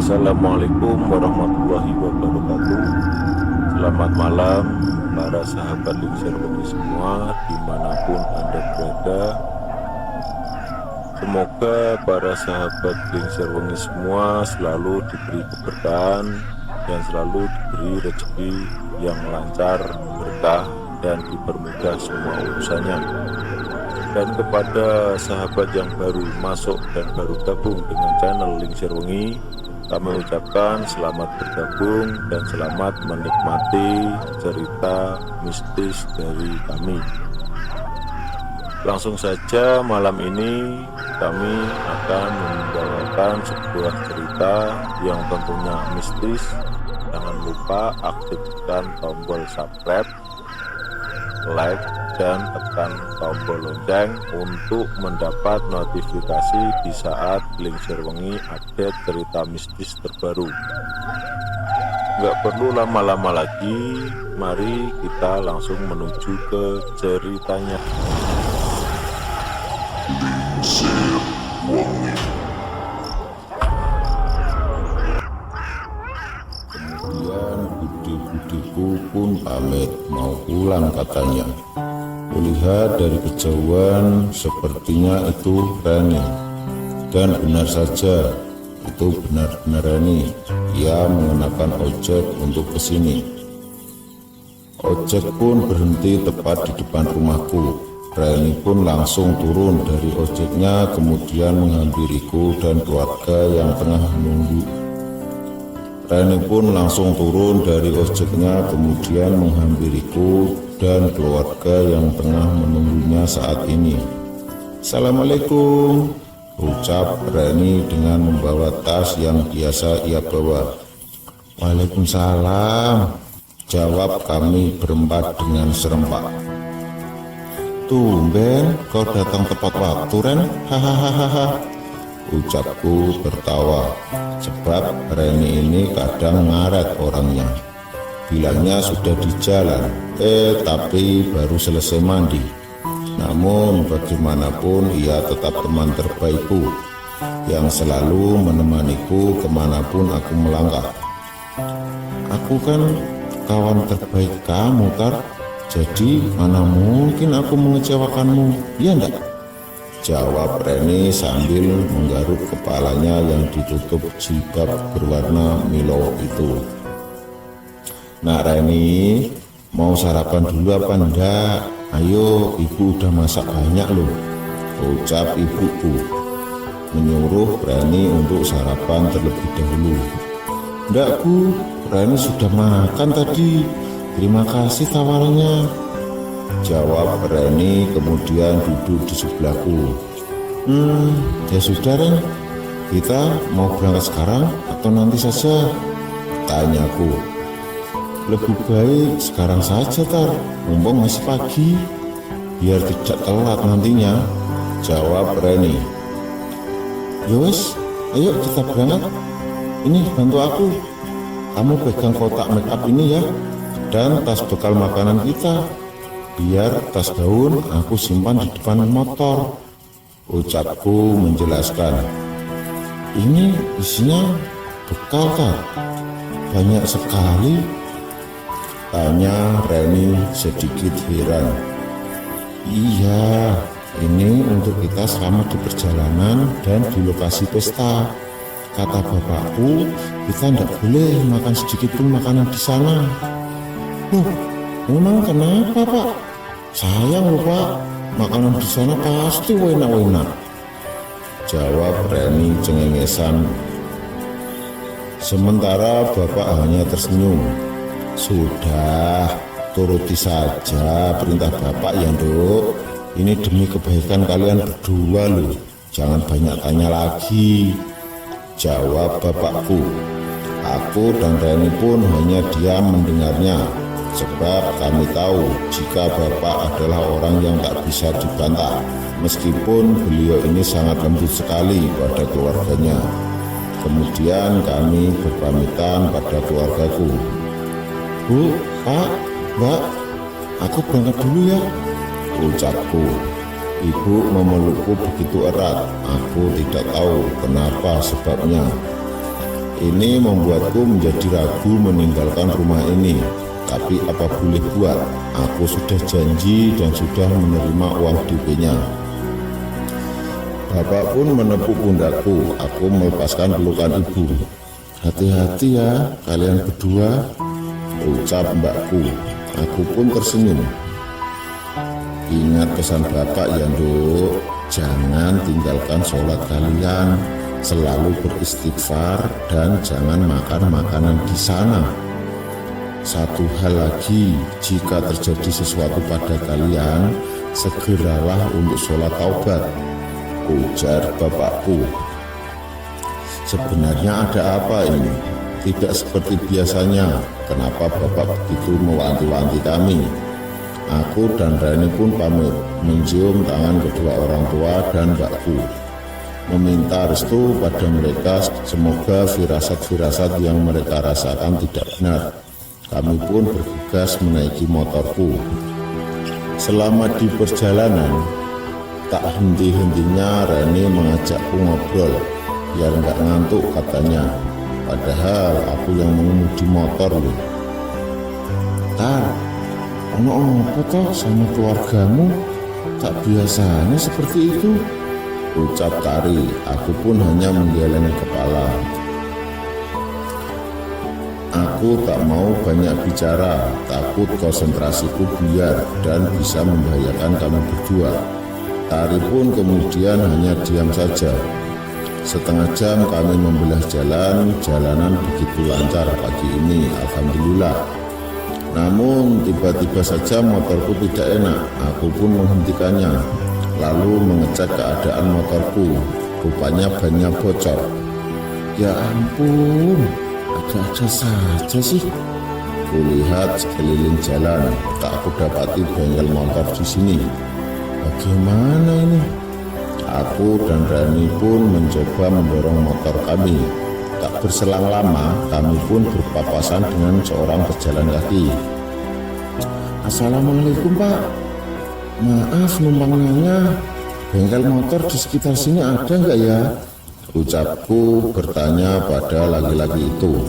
Assalamualaikum warahmatullahi wabarakatuh. Selamat malam para sahabat Lingserwengi semua dimanapun Anda berada. Semoga para sahabat Lingserwengi semua selalu diberi keberkahan dan selalu diberi rezeki yang lancar, berkah, dan dipermudah semua urusannya. Dan kepada sahabat yang baru masuk dan baru gabung dengan channel Lingserwengi, kami ucapkan selamat bergabung dan selamat menikmati cerita mistis dari kami. Langsung saja malam ini kami akan membawakan sebuah cerita yang tentunya mistis. Jangan lupa aktifkan tombol subscribe, like, dan tekan tombol lonceng untuk mendapat notifikasi di saat Lingserwengi update cerita mistis terbaru. Nggak perlu lama-lama lagi, mari kita langsung menuju ke ceritanya. Kemudian budi-budiku pun pamit mau pulang katanya. Kulihat dari kejauhan sepertinya itu Reni. Dan benar saja, itu benar-benar Reni. Ia mengenakan ojek untuk kesini. Ojek pun berhenti tepat di depan rumahku. Reni pun langsung turun dari ojeknya, kemudian menghampiriku dan keluarga yang tengah menunggu. Reni pun langsung turun dari ojeknya, kemudian menghampiriku dan keluarga yang tengah menunggunya saat ini. Assalamualaikum, ucap Reni dengan membawa tas yang biasa ia bawa. Waalaikumsalam, jawab kami berempat dengan serempak. Tumben kau datang tepat waktu, Ren. Hahaha, ucapku tertawa, sebab Reni ini kadang ngaret orangnya. Bilangnya sudah di jalan, tapi baru selesai mandi. Namun bagaimanapun ia tetap teman terbaikku yang selalu menemaniku kemanapun aku melangkah. Aku kan kawan terbaik kamu, Tar. Jadi mana mungkin aku mengecewakanmu, ya enggak? Jawab Reni sambil menggaruk kepalanya yang ditutup jilbab berwarna Milo itu. Nah Reni, mau sarapan dulu apa enggak? Ayo, ibu udah masak banyak loh, ucap ibuku menyuruh Reni untuk sarapan terlebih dahulu. Enggak Bu, Reni sudah makan tadi. Terima kasih tawarannya, jawab Reni kemudian duduk di sebelahku. Ya sudah Ren, kita mau berangkat sekarang atau nanti saja? Tanyaku. Lebih baik sekarang saja Tar, mumpung masih pagi, biar tidak telat nantinya, jawab Reni. Yowes, ayo kita berangkat. Ini bantu aku, kamu pegang kotak make up ini ya, dan tas bekal makanan kita. Biar tas daun aku simpan di depan motor, ucapku menjelaskan. Ini isinya bekal Kak, banyak sekali, tanya Reni sedikit heran. Iya, ini untuk kita selama di perjalanan dan di lokasi pesta. Kata bapakku, kita tidak boleh makan sedikit pun makanan di sana. Memang kenapa Pak? Sayang loh Pak, makanan di sana pasti enak-enak, jawab Reni cengengesan. Sementara bapak hanya tersenyum. Sudah, turuti saja perintah bapak ya Dok. Ini demi kebaikan kalian berdua loh, jangan banyak tanya lagi, jawab bapakku. Aku dan Reni pun hanya diam mendengarnya, sebab kami tahu jika bapak adalah orang yang tak bisa dibantah, meskipun beliau ini sangat lembut sekali pada keluarganya. Kemudian kami berpamitan pada keluargaku. Bu, Pak, Mbak, aku berangkat dulu ya, ucapku. Ibu memelukku begitu erat, aku tidak tahu kenapa sebabnya. Ini membuatku menjadi ragu meninggalkan rumah ini. Tapi apa boleh buat, aku sudah janji dan sudah menerima uang DP-nya. Bapak pun menepuk pundakku. Aku melepaskan pelukan ibu. Hati-hati ya kalian berdua, ucap mbakku. Aku pun tersenyum. Ingat pesan bapak ya Nduk, jangan tinggalkan sholat kalian, selalu beristighfar dan jangan makan makanan di sana. Satu hal lagi, jika terjadi sesuatu pada kalian, segeralah untuk sholat taubat, ujar bapakku. Sebenarnya ada apa ini? Tidak seperti biasanya. Kenapa bapak begitu mewanti-wanti kami? Aku dan Reni pun pamit, mencium tangan kedua orang tua dan mbakku, meminta restu pada mereka. Semoga firasat-firasat yang mereka rasakan tidak benar. Kami pun bergegas menaiki motorku. Selama di perjalanan, tak henti-hentinya Reni mengajakku ngobrol, biar nggak ngantuk katanya. Padahal aku yang mengemudi motor loh. Tar, ono apa toh sama keluargamu? Tak biasanya seperti itu, ucap Tari. Aku pun hanya menggeleng kepala. Aku tak mau banyak bicara, takut konsentrasiku buyar dan bisa membahayakan kami berdua. Tari pun kemudian hanya diam saja. Setengah jam kami membelah jalan. Jalanan begitu lancar pagi ini, alhamdulillah. Namun tiba-tiba saja motorku tidak enak. Aku pun menghentikannya, lalu mengecek keadaan motorku. Rupanya bannya bocor. Ya ampun, ada-ada saja sih. Kulihat sekeliling jalan, tak aku dapati bengkel motor di sini. Bagaimana ini? Aku dan Rani pun mencoba mendorong motor kami. Tak berselang lama, kami pun berpapasan dengan seorang pejalan kaki. Assalamualaikum Pak, maaf numpang nanya, bengkel motor di sekitar sini ada nggak ya? Ucapku bertanya pada laki-laki itu.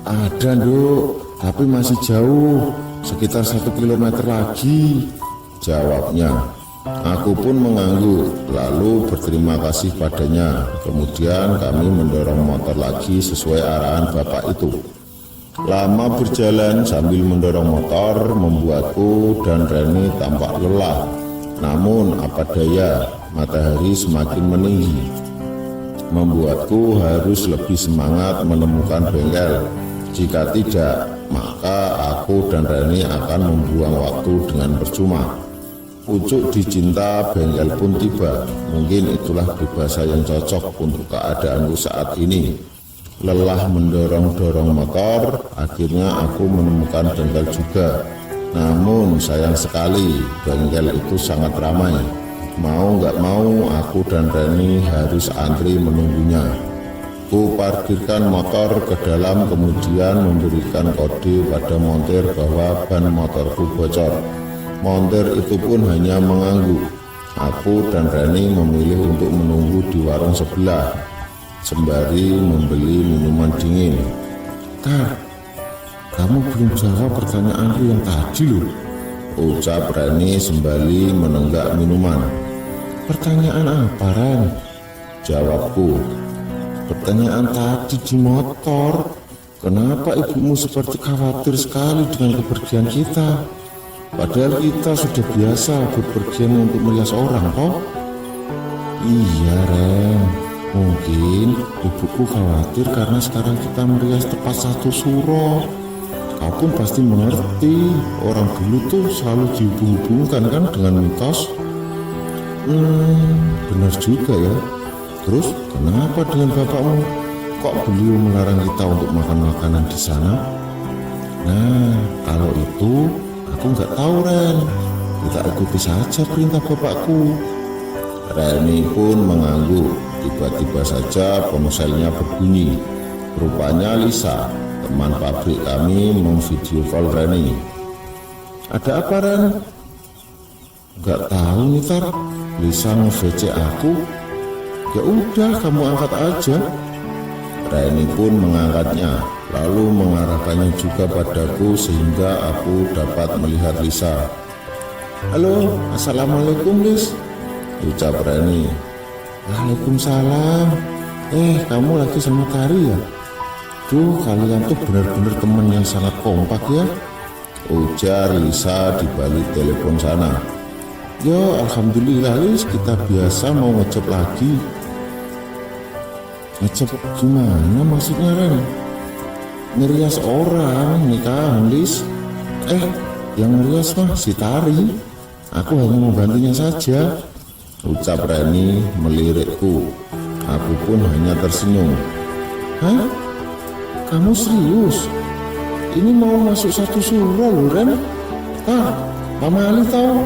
Ada Nduk, tapi masih jauh, sekitar 1 kilometer lagi, jawabnya. Aku pun mengangguk, lalu berterima kasih padanya. Kemudian kami mendorong motor lagi sesuai arahan bapak itu. Lama berjalan sambil mendorong motor membuatku dan Reni tampak lelah. Namun apa daya, matahari semakin meninggi, membuatku harus lebih semangat menemukan bengkel. Jika tidak, maka aku dan Reni akan membuang waktu dengan percuma. Pucuk dicinta bengkel pun tiba. Mungkin itulah bahasa yang cocok untuk keadaanku saat ini. Lelah mendorong-dorong motor, akhirnya aku menemukan bengkel juga. Namun sayang sekali, bengkel itu sangat ramai. Mau nggak mau, aku dan Reni harus antri menunggunya. Ku parkirkan motor ke dalam, kemudian memberikan kode pada montir bahwa ban motorku bocor. Montir itu pun hanya mengangguk. Aku dan Reni memilih untuk menunggu di warung sebelah, sembari membeli minuman dingin. Tar, kamu belum jawab pertanyaanku yang tadi loh, ucap Reni sembari menenggak minuman. Pertanyaan apa, Ren? Jawabku. Pertanyaan tadi di motor. Kenapa ibumu seperti khawatir sekali dengan kepergian kita? Padahal kita sudah biasa berpergian untuk merias orang, toh? Iya, Ren. Mungkin ibuku khawatir karena sekarang kita merias tepat 1 suro. Kau pun pasti mengerti, orang dulu tuh selalu dihubung-hubungkan kan dengan mitos. Benar juga ya. Terus kenapa dengan bapakmu? Kok beliau melarang kita untuk makan makanan di sana? Nah, kalau itu aku nggak tahu, Ren. Kita ikuti saja perintah bapakku. Reni pun mengangguk. Tiba-tiba saja ponselnya berbunyi. Rupanya Lisa, teman pabrik kami, memvideo call Reni. Ada apa, Ren? Nggak tahu nih, Tar. Lisa nge-VC aku. Ya udah, kamu angkat aja. Reni pun mengangkatnya, lalu mengarahkannya juga padaku sehingga aku dapat melihat Lisa. "Halo, assalamualaikum Lis," ucap Reni. "Waalaikumsalam. Kamu lagi sama Tari ya? Tuh, kalian tuh benar-benar teman yang sangat kompak ya," ujar Lisa di balik telepon sana. "Ya, alhamdulillah Lis, kita biasa mau ngecep lagi." "Ngecep gimana maksudnya, Ren?" "Ngerias orang nikahan Lis." Yang ngerias mah si Tari, aku hanya membantunya saja," ucap Reni melirikku. Aku pun hanya tersenyum. "Hah? Kamu serius? Ini mau masuk satu surah loh, Ren. Pak Mali tahu."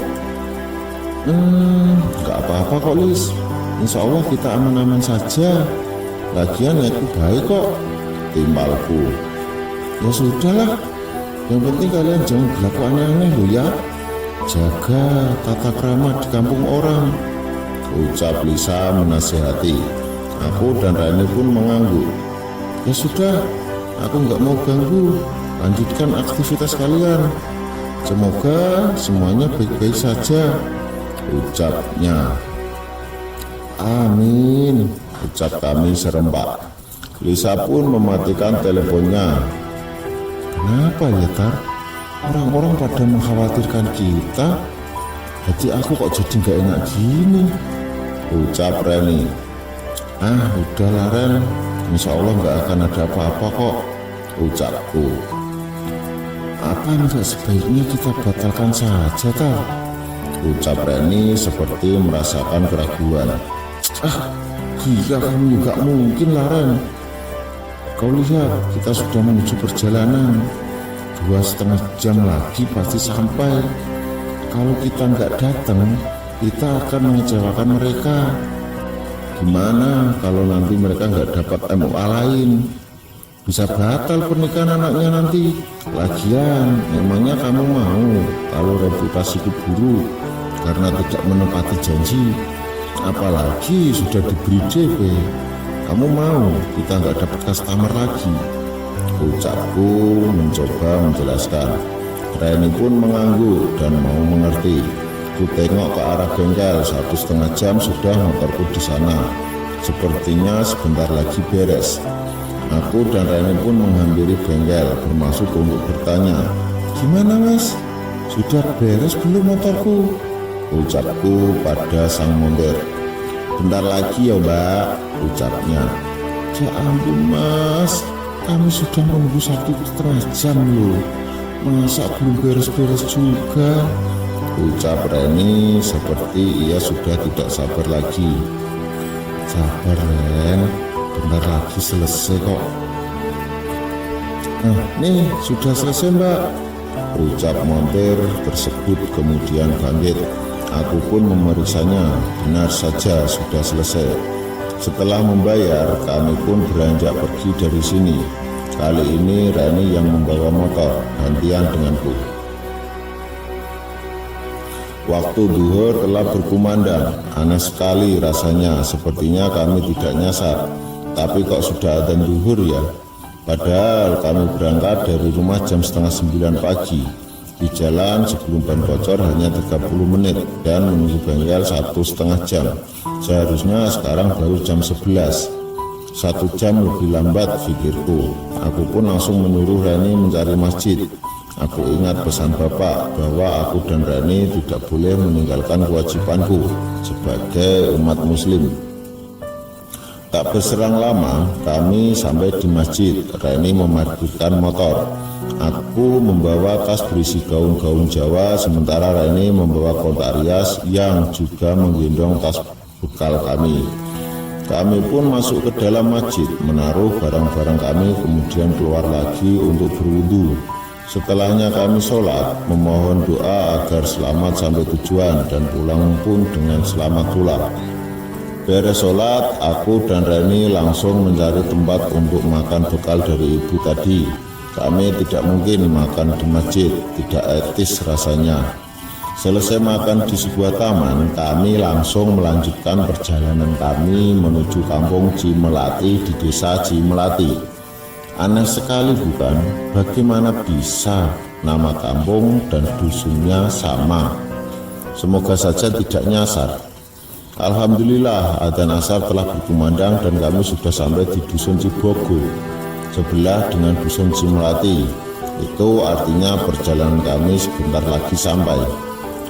Gak apa-apa kok Lis, insya Allah kita aman-aman saja. Lagian niatku baik kok," timbalku. "Ya sudahlah, yang penting kalian jangan berlaku aneh-aneh loh ya. Jaga tata krama di kampung orang," ucap Lisa menasihati. Aku dan Rani pun mengangguk. "Ya sudah, aku nggak mau ganggu. Lanjutkan aktivitas kalian. Semoga semuanya baik-baik saja," ucapnya. "Amin," ucap kami serempak. Lisa pun mematikan teleponnya. "Kenapa ya Tar? Orang-orang pada mengkhawatirkan kita. Hati aku kok jadi nggak enak gini," ucap Reni. Udahlah Ren, insya Allah nggak akan ada apa-apa kok," ucapku. "Apa nggak sebaiknya kita batalkan saja Tar?" ucap Reni seperti merasakan keraguan. Gila kamu, juga mungkin lah Ren. Kau lihat, kita sudah menuju perjalanan 2,5 jam lagi pasti sampai. Kalau kita nggak datang, kita akan mengecewakan mereka. Gimana kalau nanti mereka nggak dapat MUA lain? Bisa batal pernikahan anaknya nanti. Lagian, memangnya kamu mau kalau reputasiku buruk karena tidak menepati janji? Apalagi sudah diberi DP. Kamu mau kita nggak dapat customer lagi? Ucapku mencoba menjelaskan. Reni pun mengangguk dan mau mengerti. Ku tengok ke arah bengkel, 1,5 jam sudah motorku di sana. Sepertinya sebentar lagi beres. Aku dan Reni pun menghampiri bengkel, bermaksud untuk bertanya, "Gimana Mas? Sudah beres belum motorku?" ucapku pada sang montir. "Bentar lagi ya Mbak," ucapnya. "Ya ampun Mas, kami sudah menunggu 1,5 jam loh. Masa belum beres-beres juga?" ucap Reni seperti ia sudah tidak sabar lagi. "Sabar Ren, bentar lagi selesai kok." Nih sudah selesai Mbak," ucap montir tersebut kemudian bangkit. Aku pun memeriksanya, benar saja sudah selesai. Setelah membayar, kami pun beranjak pergi dari sini. Kali ini Reni yang membawa motor, gantian denganku. Waktu duhur telah berkumandang. Aneh sekali rasanya, sepertinya kami tidak nyasar. Tapi kok sudah adzan duhur ya? Padahal kami berangkat dari rumah jam 8:30 pagi. Di jalan sebelum ban bocor hanya 30 menit dan menunggu bengkel 1,5 jam. Seharusnya sekarang baru jam 11. 1 jam lebih lambat pikirku. Aku pun langsung menyuruh Reni mencari masjid. Aku ingat pesan Bapak bahwa aku dan Reni tidak boleh meninggalkan kewajibanku sebagai umat muslim. Tak berserang lama, kami sampai di masjid. Reni memarkirkan motor. Aku membawa tas berisi gaun-gaun Jawa, sementara Reni membawa kotak rias yang juga menggendong tas bekal kami. Kami pun masuk ke dalam masjid, menaruh barang-barang kami, kemudian keluar lagi untuk berwudu. Setelahnya kami sholat, memohon doa agar selamat sampai tujuan dan pulang pun dengan selamat pula. Beres sholat, aku dan Reni langsung mencari tempat untuk makan bekal dari ibu tadi. Kami tidak mungkin makan di masjid, tidak etis rasanya. Selesai makan di sebuah taman, kami langsung melanjutkan perjalanan kami menuju kampung Cimelati di desa Cimelati. Aneh sekali bukan? Bagaimana bisa nama kampung dan dusunnya sama? Semoga saja tidak nyasar. Alhamdulillah, adzan asar telah berkumandang dan kami sudah sampai di dusun Cibogo, sebelah dengan dusun Cimelati. Itu artinya perjalanan kami sebentar lagi sampai.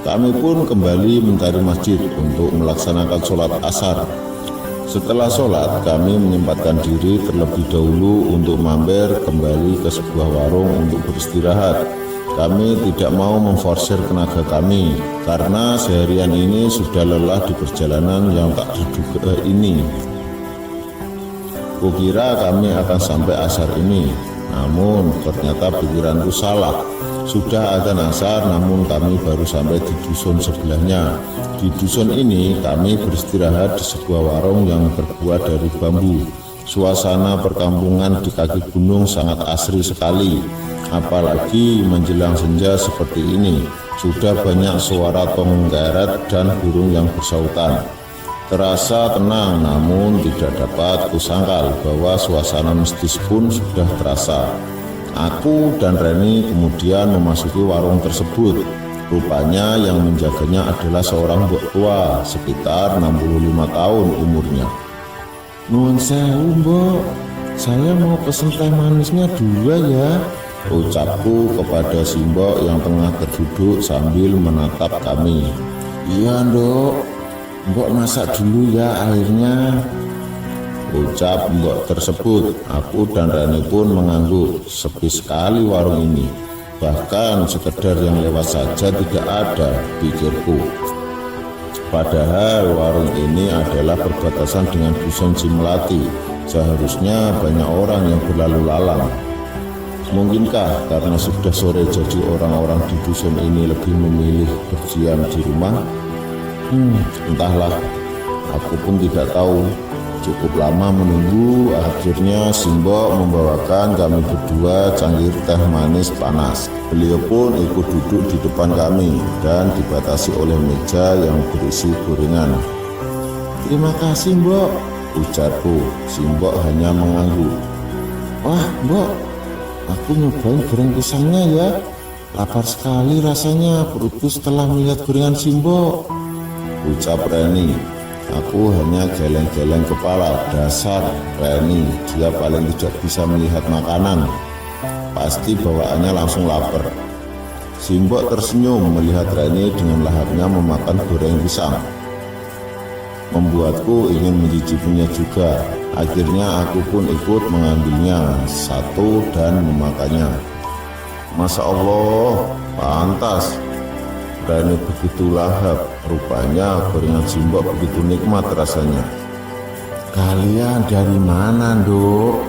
Kami pun kembali mencari masjid untuk melaksanakan sholat asar. Setelah sholat, kami menyempatkan diri terlebih dahulu untuk mampir kembali ke sebuah warung untuk beristirahat. Kami tidak mau memforsir tenaga kami, karena seharian ini sudah lelah di perjalanan yang tak terduga ini. Kukira kami akan sampai asar ini, namun ternyata pikiranku salah. Sudah adzan asar, namun kami baru sampai di dusun sebelahnya. Di dusun ini kami beristirahat di sebuah warung yang terbuat dari bambu. Suasana perkampungan di kaki gunung sangat asri sekali, apalagi menjelang senja seperti ini. Sudah banyak suara tonggeret dan burung yang bersautan. Terasa tenang, namun tidak dapat kusangkal bahwa suasana mistis pun sudah terasa. Aku dan Reni kemudian memasuki warung tersebut. Rupanya yang menjaganya adalah seorang mbok tua, sekitar 65 tahun umurnya. "Nuwun sewu, Mbok, saya mau pesen teh manisnya 2 ya," ucapku kepada si mbok yang tengah terduduk sambil menatap kami. "Iya, Nduk, Mbok masak dulu ya airnya," ucap mbok tersebut. Aku dan Rani pun mengangguk. Sepi sekali warung ini, bahkan sekedar yang lewat saja tidak ada, pikirku. Padahal warung ini adalah perbatasan dengan dusun Cimelati. Seharusnya banyak orang yang berlalu lalang. Mungkinkah karena sudah sore jadi orang-orang di dusun ini lebih memilih berdiam di rumah? Entahlah, aku pun tidak tahu. Cukup lama menunggu, akhirnya Simbok membawakan kami berdua cangkir teh manis panas. Beliau pun ikut duduk di depan kami dan dibatasi oleh meja yang berisi gorengan. "Terima kasih, Mbok," ujarku. Simbok hanya mengangguk. "Wah, Mbok, aku nyobain goreng pisangnya ya. Lapar sekali rasanya perutku setelah melihat gorengan Simbok," ucap Reni. Aku hanya geleng-geleng kepala. Dasar Reni, dia paling tidak bisa melihat makanan. Pasti bawaannya langsung lapar. Simbok tersenyum melihat Reni dengan lahapnya memakan goreng pisang. Membuatku ingin mencicipinya juga. Akhirnya aku pun ikut mengambilnya satu dan memakannya. Masya Allah, pantas. Reni begitu lahap, rupanya gorengan Simbok begitu nikmat rasanya. "Kalian dari mana, Nduk?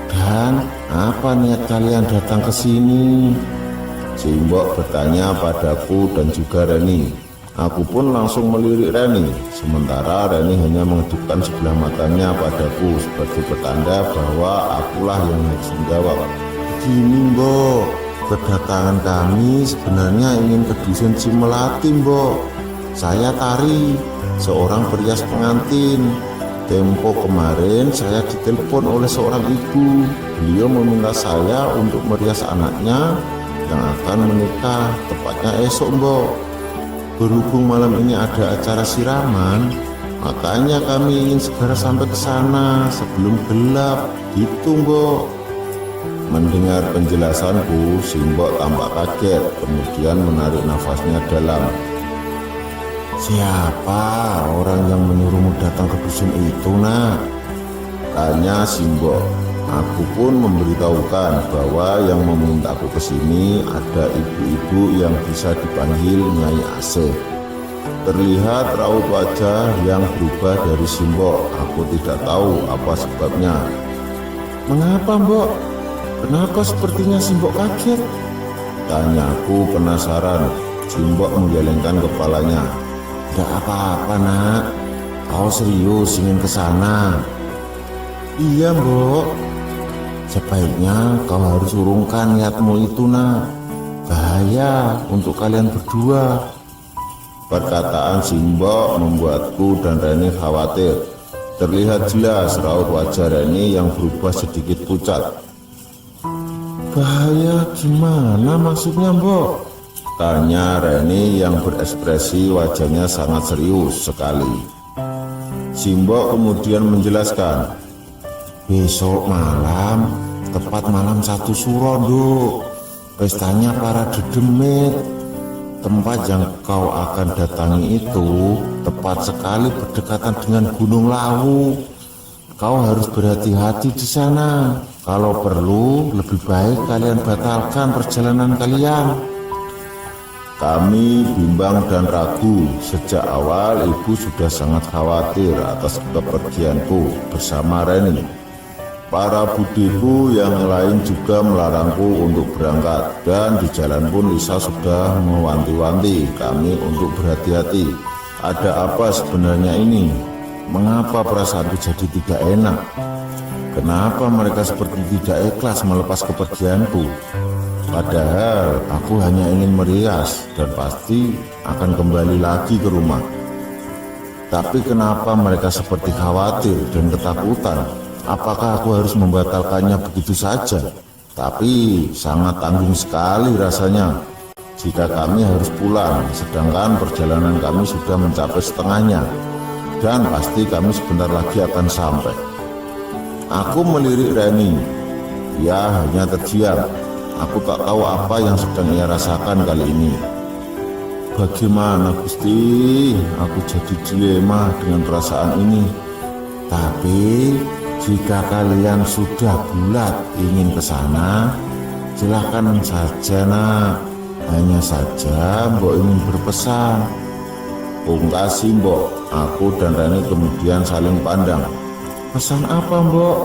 Dan apa niat kalian datang ke sini?" Simbok bertanya padaku dan juga Reni. Aku pun langsung melirik Reni, sementara Reni hanya mengedipkan sebelah matanya padaku sebagai pertanda bahwa akulah yang harus menjawab. "Begini, Mbok, kedatangan kami sebenarnya ingin ke dusun Cimelati, Mbok. Saya Tari, seorang perias pengantin. Tempo kemarin saya ditelepon oleh seorang ibu. Beliau meminta saya untuk merias anaknya yang akan menikah, tepatnya esok, Mbok. Berhubung malam ini ada acara siraman, makanya kami ingin segera sampai ke sana sebelum gelap, gitu, Mbok." Mendengar penjelasanku, Simbok tampak kaget, kemudian menarik nafasnya dalam. "Siapa orang yang menyuruhmu datang ke dusun itu, Nak?" tanya Simbok. Aku pun memberitahukan bahwa yang memintaku ke sini ada ibu-ibu yang bisa dipanggil Nyai Asih. Terlihat raut wajah yang berubah dari Simbok. Aku tidak tahu apa sebabnya. "Mengapa, Mbok? Kenapa sepertinya Simbok kaget?" tanyaku penasaran. Simbok menggelengkan kepalanya. "Tidak apa-apa, Nak. Kau serius ingin ke sana?" "Iya, Mbok. Sebaiknya kau harus urungkan niatmu itu, Nak. Bahaya untuk kalian berdua." Perkataan Simbok membuatku dan Reni khawatir. Terlihat jelas raut wajah Reni yang berubah sedikit pucat. Bahaya gimana maksudnya, Mbok? Tanya Reni yang berekspresi wajahnya sangat serius sekali. Simbok kemudian menjelaskan, besok malam, tepat malam 1 Suro, Nduk, pestanya para dedemit. Tempat yang kau akan datangi itu tepat sekali berdekatan dengan Gunung Lawu. Kau harus berhati-hati di sana. Kalau perlu, lebih baik kalian batalkan perjalanan kalian. Kami bimbang dan ragu. Sejak awal ibu sudah sangat khawatir atas kepergianku bersama Reni. Para budiku yang lain juga melarangku untuk berangkat, dan di jalan pun Lisa sudah mewanti-wanti kami untuk berhati-hati. Ada apa sebenarnya ini? Mengapa perasaanku jadi tidak enak? Kenapa mereka seperti tidak ikhlas melepas kepergianku? Padahal aku hanya ingin merias dan pasti akan kembali lagi ke rumah. Tapi kenapa mereka seperti khawatir dan ketakutan? Apakah aku harus membatalkannya begitu saja? Tapi sangat tanggung sekali rasanya jika kami harus pulang, sedangkan perjalanan kami sudah mencapai setengahnya, dan pasti kami sebentar lagi akan sampai. Aku melirik Reni. Ia hanya terdiam. Aku tak tahu apa yang sedang ia rasakan kali ini. Bagaimana Gusti? Aku jadi dilema dengan perasaan ini. Tapi jika kalian sudah bulat ingin ke sana, silakan saja, Nak. Hanya saja Mbok ingin berpesan. Pungkas Mbok. Aku dan Reni kemudian saling pandang. Pesan apa, Mbok?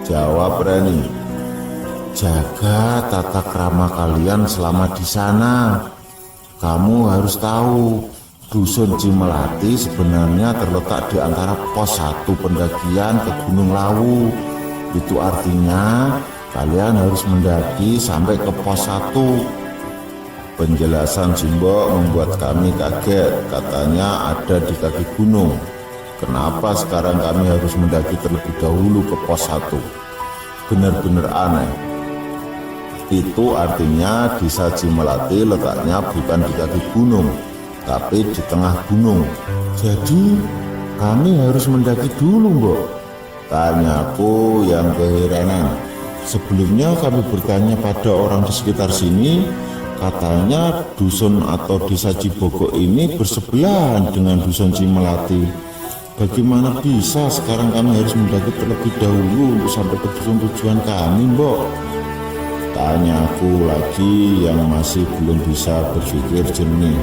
Jawab Reni. Jaga tata krama kalian selama di sana. Kamu harus tahu, Dusun Cimelati sebenarnya terletak di antara pos 1 pendakian ke Gunung Lawu. Itu artinya kalian harus mendaki sampai ke pos 1. Penjelasan Simbok membuat kami kaget. Katanya ada di kaki gunung. Kenapa sekarang kami harus mendaki terlebih dahulu ke pos 1? Benar-benar aneh. Itu artinya Desa Cimelati letaknya bukan di kaki gunung, tapi di tengah gunung. Jadi kami harus mendaki dulu, Mbok? Tanyaku yang keheranan. Sebelumnya kami bertanya pada orang di sekitar sini, katanya dusun atau desa Cibogok ini bersebelahan dengan dusun Cimelati. Bagaimana bisa sekarang kami harus mendaki terlebih dahulu untuk sampai ke dusun tujuan kami, Mbok? Tanyaku lagi yang masih belum bisa berpikir jernih.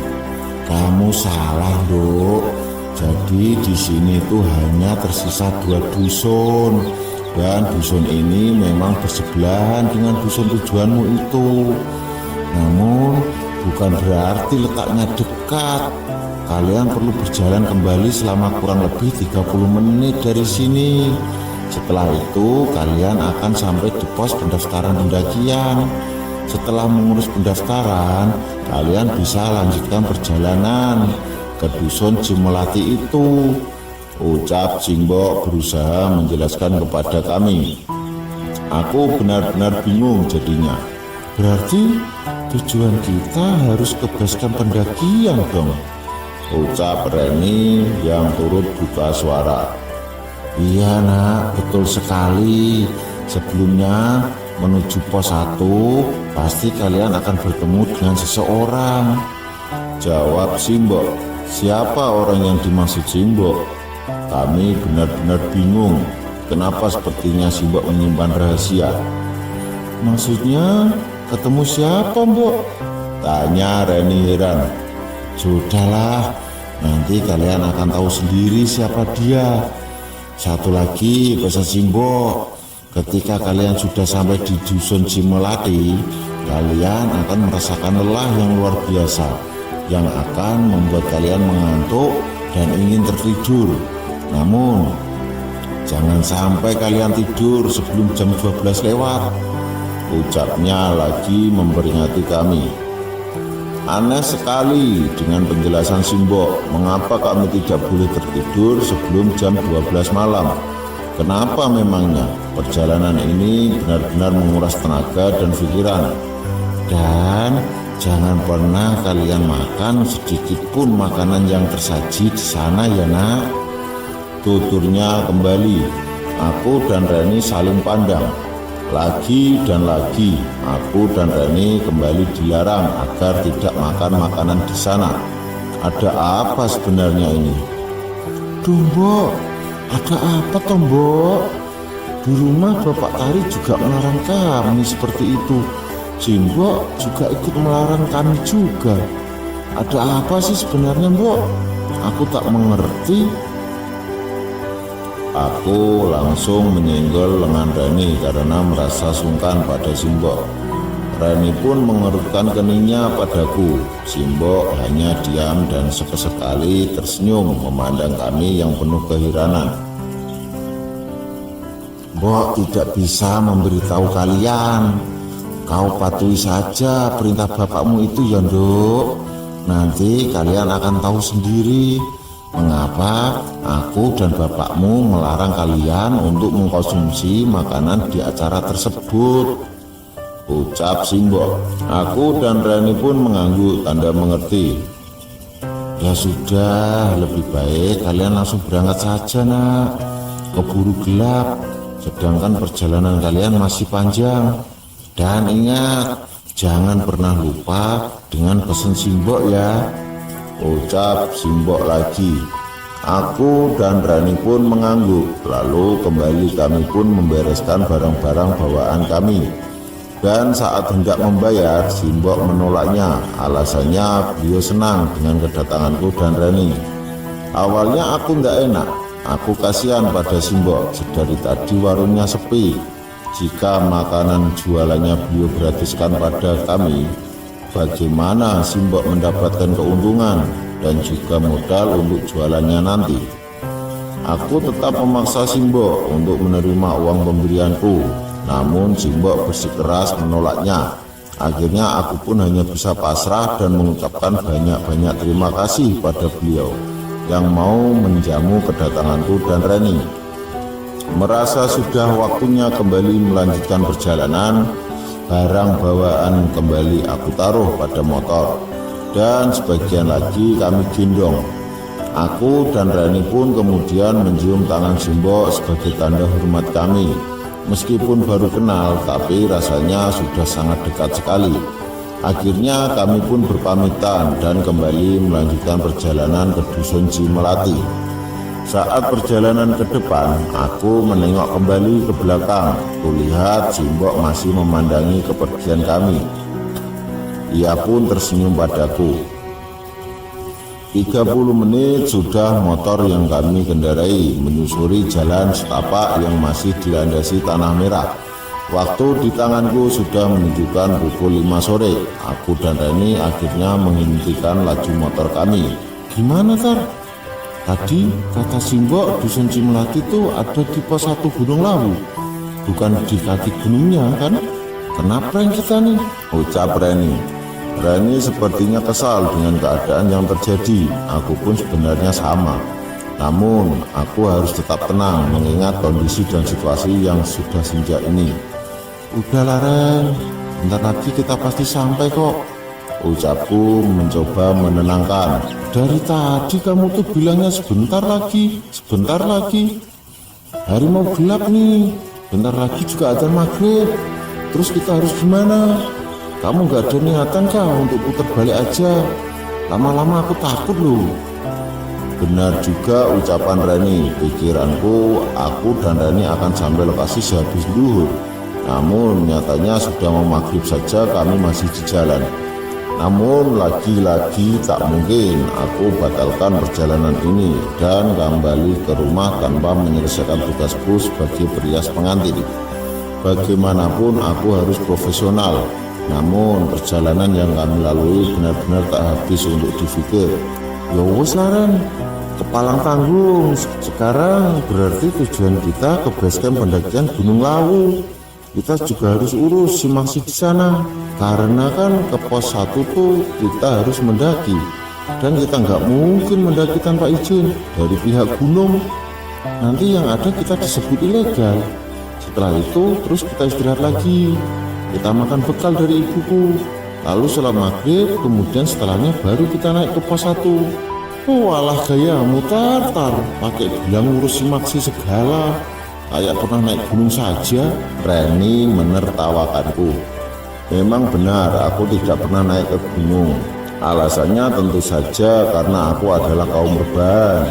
Kamu salah, Dok. Jadi di sini tuh hanya tersisa 2 dusun, dan dusun ini memang bersebelahan dengan dusun tujuanmu itu. Namun bukan berarti letaknya dekat. Kalian perlu berjalan kembali selama kurang lebih 30 menit dari sini. Setelah itu kalian akan sampai di pos pendaftaran pendakian. Setelah mengurus pendaftaran, kalian bisa lanjutkan perjalanan ke dusun Cimelati itu. Ucap Simbok berusaha menjelaskan kepada kami. Aku benar-benar bingung jadinya. Berarti tujuan kita harus ke base camp pendakian dong, ucap Reni yang turut buka suara. Iya, Nak, betul sekali. Sebelumnya menuju pos 1 pasti kalian akan bertemu dengan seseorang, jawab Simbok. Siapa orang yang dimaksud Simbok? Kami benar-benar bingung. Kenapa sepertinya Simbok menyimpan rahasia? Maksudnya ketemu siapa, Mbok? Tanya Reni heran. Sudahlah, nanti kalian akan tahu sendiri siapa dia. Satu lagi pesan Simbok, ketika kalian sudah sampai di dusun Cimelati, kalian akan merasakan lelah yang luar biasa, yang akan membuat kalian mengantuk dan ingin tertidur. Namun jangan sampai kalian tidur sebelum jam 12 lewat, ucapnya lagi memperingati kami. Aneh sekali dengan penjelasan Simbok, mengapa kami tidak boleh tertidur sebelum jam 12 malam. Kenapa memangnya? Perjalanan ini benar-benar menguras tenaga dan pikiran. Dan jangan pernah kalian makan sedikit pun makanan yang tersaji di sana ya nak. Tuturnya kembali. Aku dan Reni saling pandang. Lagi dan lagi, aku dan Reni kembali dilarang agar tidak makan makanan di sana. Ada apa sebenarnya ini? Duh, Mbok, ada apa toh, Mbok? Di rumah Bapak Tari juga melarang kami seperti itu. Simbok juga ikut melarang kami juga. Ada apa sih sebenarnya, Mbok? Aku tak mengerti. Aku langsung menyenggol lengan Reni karena merasa sungkan pada Simbok. Reni pun mengerutkan keningnya padaku. Simbok hanya diam dan sesekali tersenyum memandang kami yang penuh keheranan. Mbok tidak bisa memberitahu kalian. Kau patuhi saja perintah bapakmu itu ya, Nduk. Nanti kalian akan tahu sendiri mengapa aku dan bapakmu melarang kalian untuk mengkonsumsi makanan di acara tersebut, ucap Simbok. Aku dan Reni pun mengangguk tanda mengerti. Ya sudah, lebih baik kalian langsung berangkat saja nak. Keburu gelap, sedangkan perjalanan kalian masih panjang. Dan ingat, jangan pernah lupa dengan pesan Simbok ya, ucap Simbok lagi. Aku dan Rani pun mengangguk. Lalu kembali kami pun membereskan barang-barang bawaan kami. Dan saat hendak membayar, Simbok menolaknya. Alasannya beliau senang dengan kedatanganku dan Rani. Awalnya aku tidak enak. Aku kasihan pada Simbok. Sedari tadi warungnya sepi. Jika makanan jualannya beliau gratiskan pada kami, bagaimana Simbok mendapatkan keuntungan dan juga modal untuk jualannya nanti? Aku tetap memaksa Simbok untuk menerima uang pemberianku, namun Simbok bersikeras menolaknya. Akhirnya aku pun hanya bisa pasrah dan mengucapkan banyak-banyak terima kasih pada beliau yang mau menjamu kedatanganku dan Reni. Merasa sudah waktunya kembali melanjutkan perjalanan, barang bawaan kembali aku taruh pada motor, dan sebagian lagi kami gendong. Aku dan Rani pun kemudian mencium tangan Simbok sebagai tanda hormat kami. Meskipun baru kenal, tapi rasanya sudah sangat dekat sekali. Akhirnya kami pun berpamitan dan kembali melanjutkan perjalanan ke Dusun Cimelati. Saat perjalanan ke depan, aku menengok kembali ke belakang. Kulihat Simbok masih memandangi kepergian kami. Ia pun tersenyum padaku. 30 menit sudah motor yang kami kendarai menyusuri jalan setapak yang masih dilandasi tanah merah. Waktu di tanganku sudah menunjukkan pukul 5 sore. Aku dan Reni akhirnya menghentikan laju motor kami. Gimana, Tar? Tadi kata Simbok Dusun Cimelati itu ada di pos 1 Gunung Lawu, bukan di kaki gunungnya kan? Kenapa yang kita nih? Ucap Reni. Reni sepertinya kesal dengan keadaan yang terjadi. Aku pun sebenarnya sama. Namun aku harus tetap tenang mengingat kondisi dan situasi yang sudah senja ini. Udahlah Ren, bentar lagi kita pasti sampai kok, ucapku mencoba menenangkan. Dari tadi kamu tuh bilangnya sebentar lagi. Hari mau gelap nih, bentar lagi juga adzan maghrib. Terus kita harus gimana? Kamu gak ada niatan kah untuk putar balik aja? Lama-lama aku takut loh. Benar juga ucapan Reni. Pikiranku, aku dan Reni akan sampai lokasi sehabis zuhur. Namun nyatanya sudah mau maghrib saja kami masih di jalan. Namun lagi-lagi tak mungkin aku batalkan perjalanan ini dan kembali ke rumah tanpa menyelesaikan tugasku sebagai perias pengantin. Bagaimanapun aku harus profesional. Namun perjalanan yang kami lalui benar-benar tak habis untuk dipikir. Ya wes Ren, kepalang tanggung. Sekarang berarti tujuan kita ke basecamp pendakian Gunung Lawu. kita juga harus urus si Maksi di sana. Karena kan ke pos 1 tuh kita harus mendaki, dan kita nggak mungkin mendaki tanpa izin dari pihak gunung. Nanti yang ada kita disebut ilegal. Setelah itu terus kita istirahat lagi, kita makan bekal dari ibuku, lalu sholat maghrib, kemudian setelahnya baru kita naik ke pos 1. Walah gaya mutar-tar, pakai bilang ngurus si Maksi segala, kayak pernah naik gunung saja. Reni menertawakanku. Memang benar, aku tidak pernah naik ke gunung. Alasannya tentu saja karena aku adalah kaum rebahan.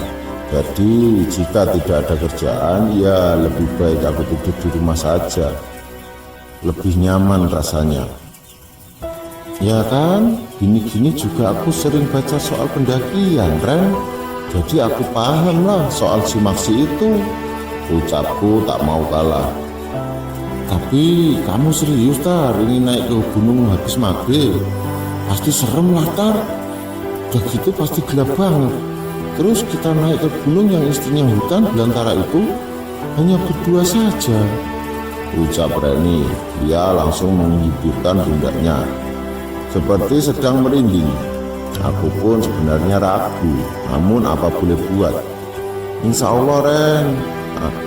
Jadi jika tidak ada kerjaan, ya lebih baik aku tidur di rumah saja. Lebih nyaman rasanya. Ya kan, gini-gini juga aku sering baca soal pendakian, Ren. Jadi aku paham lah soal si Maksi itu. Ucapku tak mau kalah. Tapi kamu serius Tar, ini naik ke gunung habis maghrib? Pasti serem lah Tar. Udah gitu pasti gelap banget. Terus kita naik ke gunung yang istrinya hutan belantara itu hanya berdua saja. Ucap Reni. Dia langsung menghiburkan pundaknya seperti sedang merinding. Aku pun sebenarnya ragu, namun apa boleh buat. Insya Allah Ren,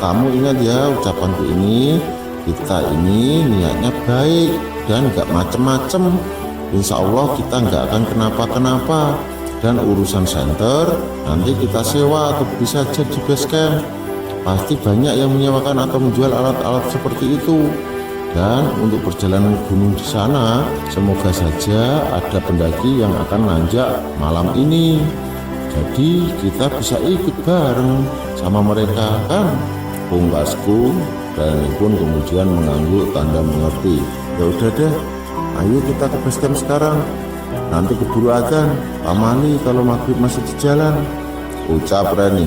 kamu ingat ya ucapanku ini. Kita ini niatnya baik dan gak macem-macem. Insya Allah kita gak akan kenapa-kenapa. Dan urusan center nanti kita sewa atau beli saja di base camp. Pasti banyak yang menyewakan atau menjual alat-alat seperti itu. Dan untuk perjalanan gunung di sana, semoga saja ada pendaki yang akan nanjak malam ini. Jadi kita bisa ikut bareng sama mereka kan? Pungkasku. Dan pun kemudian mengangguk tanda mengerti. Ya udah deh, ayo kita ke base camp sekarang. Nanti keburu adzan, pamali kalau maghrib masih di jalan. Ucap Reni.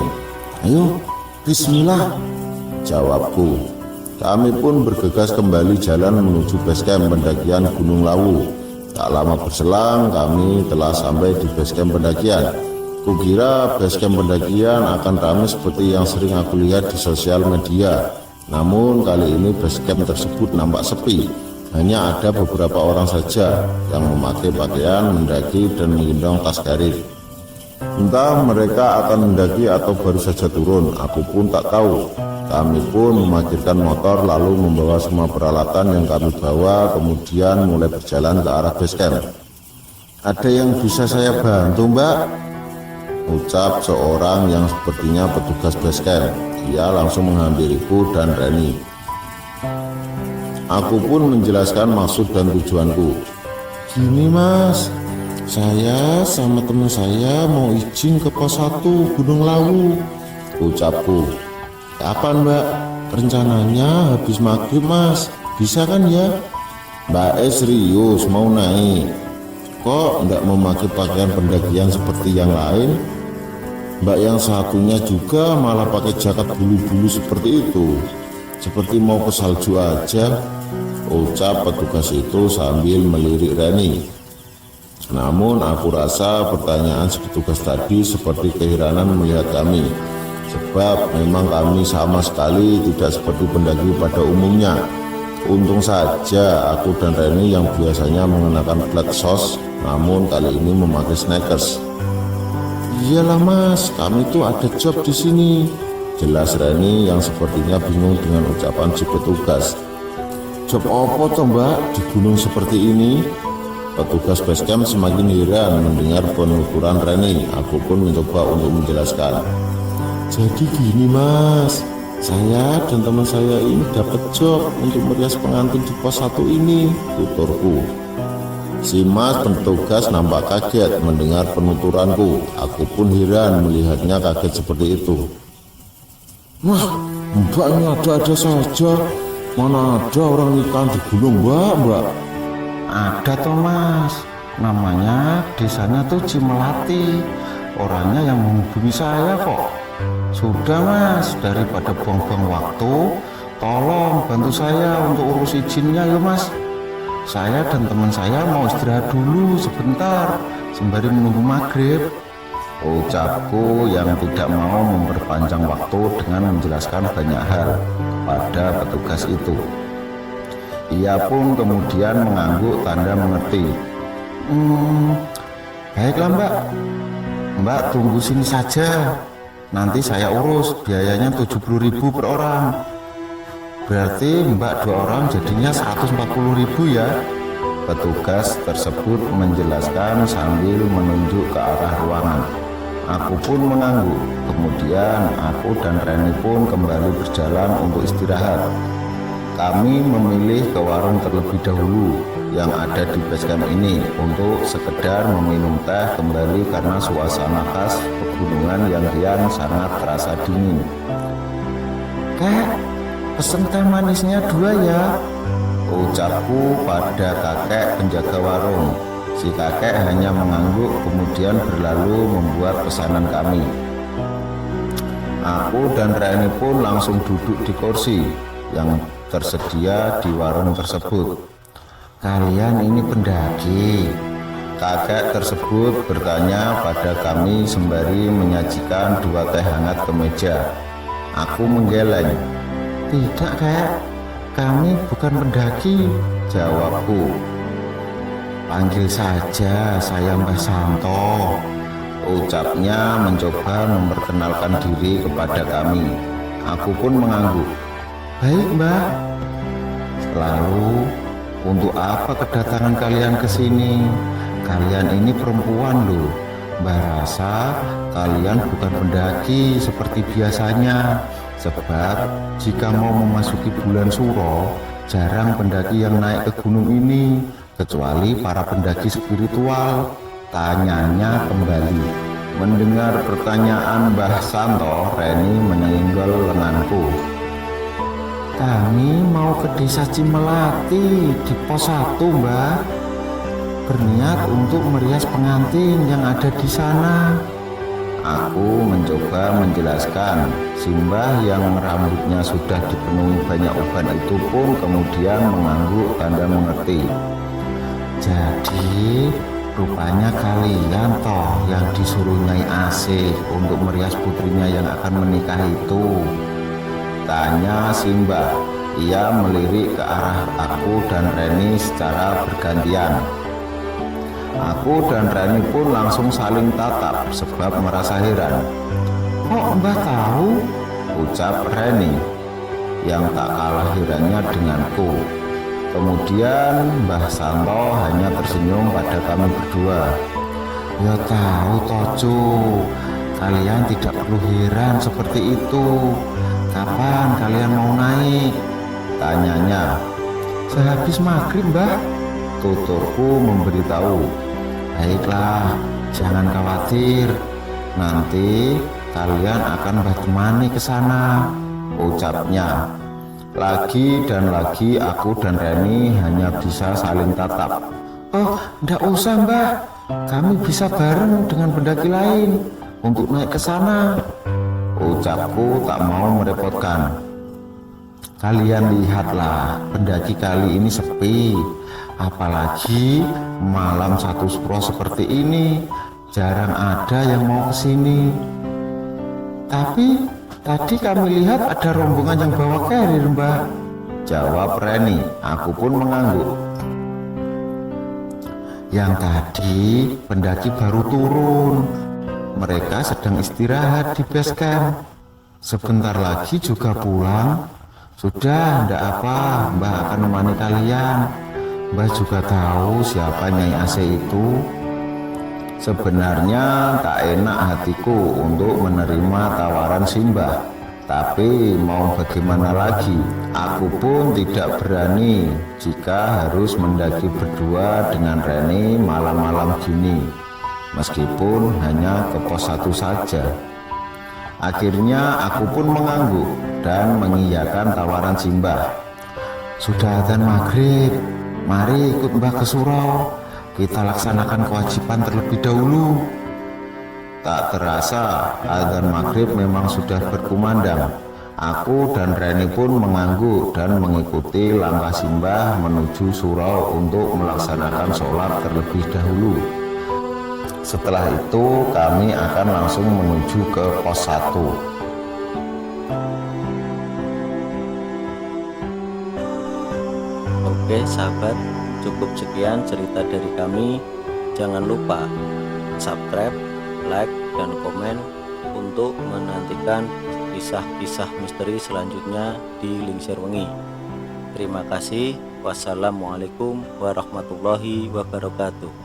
Ayo, bismillah, jawabku. Kami pun bergegas kembali jalan menuju base camp pendakian Gunung Lawu. Tak lama berselang kami telah sampai di base camp pendakian. Kukira base camp pendakian akan ramai seperti yang sering aku lihat di sosial media. Namun kali ini base camp tersebut nampak sepi. Hanya ada beberapa orang saja yang memakai pakaian mendaki dan menggendong tas karir. Entah mereka akan mendaki atau baru saja turun, aku pun tak tahu. Kami pun memarkirkan motor lalu membawa semua peralatan yang kami bawa, kemudian mulai berjalan ke arah base camp. Ada yang bisa saya bantu Mbak? Ucap seorang yang sepertinya petugas base camp. Dia langsung menghampiriku dan Reni. Aku pun menjelaskan maksud dan tujuanku. Gini Mas, saya sama teman saya mau izin ke pos 1 Gunung Lawu. Ucapku. Kapan Mbak? Rencananya habis maghrib Mas. Bisa kan ya? Mbak serius mau naik? Kok enggak memakai pakaian pendakian seperti yang lain? Mbak yang satunya juga malah pakai jaket bulu-bulu seperti itu, seperti mau ke salju aja. Ucap petugas itu sambil melirik Reni. Namun aku rasa pertanyaan si petugas tadi seperti keheranan melihat kami, sebab memang kami sama sekali tidak seperti pendaki pada umumnya. Untung saja aku dan Reni yang biasanya mengenakan flat shoes, namun kali ini memakai sneakers. Iyalah Mas, kami tuh ada job di sini, jelas Reni yang sepertinya bingung dengan ucapan si petugas. Job apa toh Mbak di gunung seperti ini? Petugas base camp semakin heran mendengar penuturan Reni. Aku pun mencoba untuk menjelaskan. Jadi gini Mas, saya dan teman saya ini dapat job untuk merias pengantin di pos 1 ini, tuturku. Si Mas petugas nampak kaget mendengar penuturanku. Aku pun heran melihatnya kaget seperti itu. Wah, Mbak ini ada-ada saja. Mana ada orang nikah di gunung Mbak? Ada toh Mas. Namanya desanya tuh Cimelati. Orangnya yang menghubungi saya kok. Sudah Mas, daripada buang-buang waktu, tolong bantu saya untuk urus izinnya ya Mas. Saya dan teman saya mau istirahat dulu sebentar sembari menunggu maghrib. Ucapku yang tidak mau memperpanjang waktu dengan menjelaskan banyak hal pada petugas itu. Ia pun kemudian mengangguk tanda mengerti. Baiklah Mbak. Mbak tunggu sini saja. Nanti saya urus, biayanya 70.000 per orang. Berarti Mbak 2 orang jadinya 140.000 ya. Petugas tersebut menjelaskan sambil menunjuk ke arah ruangan. Aku pun mengangguk. Kemudian aku dan Reni pun kembali berjalan untuk istirahat. Kami memilih ke warung terlebih dahulu yang ada di basecamp ini untuk sekedar meminum teh kembali karena suasana khas pegunungan yang kian sangat terasa dingin. Kek, pesen teh manisnya 2 ya, ucapku pada kakek penjaga warung. Si kakek hanya mengangguk kemudian berlalu membuat pesanan kami. Aku dan Reni pun langsung duduk di kursi yang tersedia di warung tersebut. Kalian ini pendaki? Kakek tersebut bertanya pada kami sembari menyajikan 2 teh hangat ke meja. Aku menggeleng. Tidak kek, kami bukan pendaki, jawabku. Panggil saja saya Mbah Santo, ucapnya mencoba memperkenalkan diri kepada kami. Aku pun mengangguk. Baik Mbak. Lalu, untuk apa kedatangan kalian ke sini? Kalian ini perempuan loh. Mbak rasa kalian bukan pendaki seperti biasanya. Sebab jika mau memasuki bulan Suro, jarang pendaki yang naik ke gunung ini, kecuali para pendaki spiritual. Tanyanya kembali. Mendengar pertanyaan Mbah Santo, Reni menyenggol lenganku. Kami mau ke desa Cimelati di pos 1 Mbak. Berniat untuk merias pengantin yang ada di sana. Aku mencoba menjelaskan. Si Mbah yang rambutnya sudah dipenuhi banyak uban itu pun kemudian mengangguk tanda mengerti. Jadi rupanya kalian toh yang disuruh Nyai Asih untuk merias putrinya yang akan menikah itu, tanya si Mbah. Ia melirik ke arah aku dan Reni secara bergantian. Aku dan Reni pun langsung saling tatap sebab merasa heran. Kok Mbah tahu? Ucap Reni yang tak kalah herannya denganku. Kemudian Mbah Santo hanya tersenyum pada kami berdua. Ya tahu tojo, kalian tidak perlu heran seperti itu. Kapan kalian mau naik? Tanyanya. Sehabis maghrib Mbah, tuturku memberitahu. Baiklah, jangan khawatir. Nanti kalian akan Mbah temani ke sana, ucapnya. Lagi dan lagi aku dan Reni hanya bisa saling tatap. Oh, ndak usah Mbah, kami bisa bareng dengan pendaki lain untuk naik ke sana, ucapku tak mau merepotkan. Kalian lihatlah, pendaki kali ini sepi, apalagi malam 1 Suro seperti ini, jarang ada yang mau ke sini. Tapi tadi kami lihat ada rombongan yang bawa carrier Mbah, jawab Reni. Aku pun mengangguk. Yang tadi pendaki baru turun, mereka sedang istirahat di base camp. Sebentar lagi juga pulang. Sudah, ndak apa, Mbah akan menemani kalian. Mbah juga tahu siapa Nyai Asih itu. Sebenarnya tak enak hatiku untuk menerima tawaran Simbah, tapi mau bagaimana lagi, aku pun tidak berani jika harus mendaki berdua dengan Reni malam-malam gini, meskipun hanya ke pos 1 saja. Akhirnya aku pun mengangguk dan mengiyakan tawaran Simbah. Sudah adzan maghrib, mari ikut Mbah ke surau. Kita laksanakan kewajiban terlebih dahulu. Tak terasa adzan maghrib memang sudah berkumandang. Aku dan Reni pun mengangguk dan mengikuti langkah Simbah menuju surau untuk melaksanakan sholat terlebih dahulu. Setelah itu kami akan langsung menuju ke pos 1. Oke sahabat, cukup sekian cerita dari kami. Jangan lupa subscribe, like, dan komen untuk menantikan kisah-kisah misteri selanjutnya di Lingser Wengi. Terima kasih. Wassalamualaikum warahmatullahi wabarakatuh.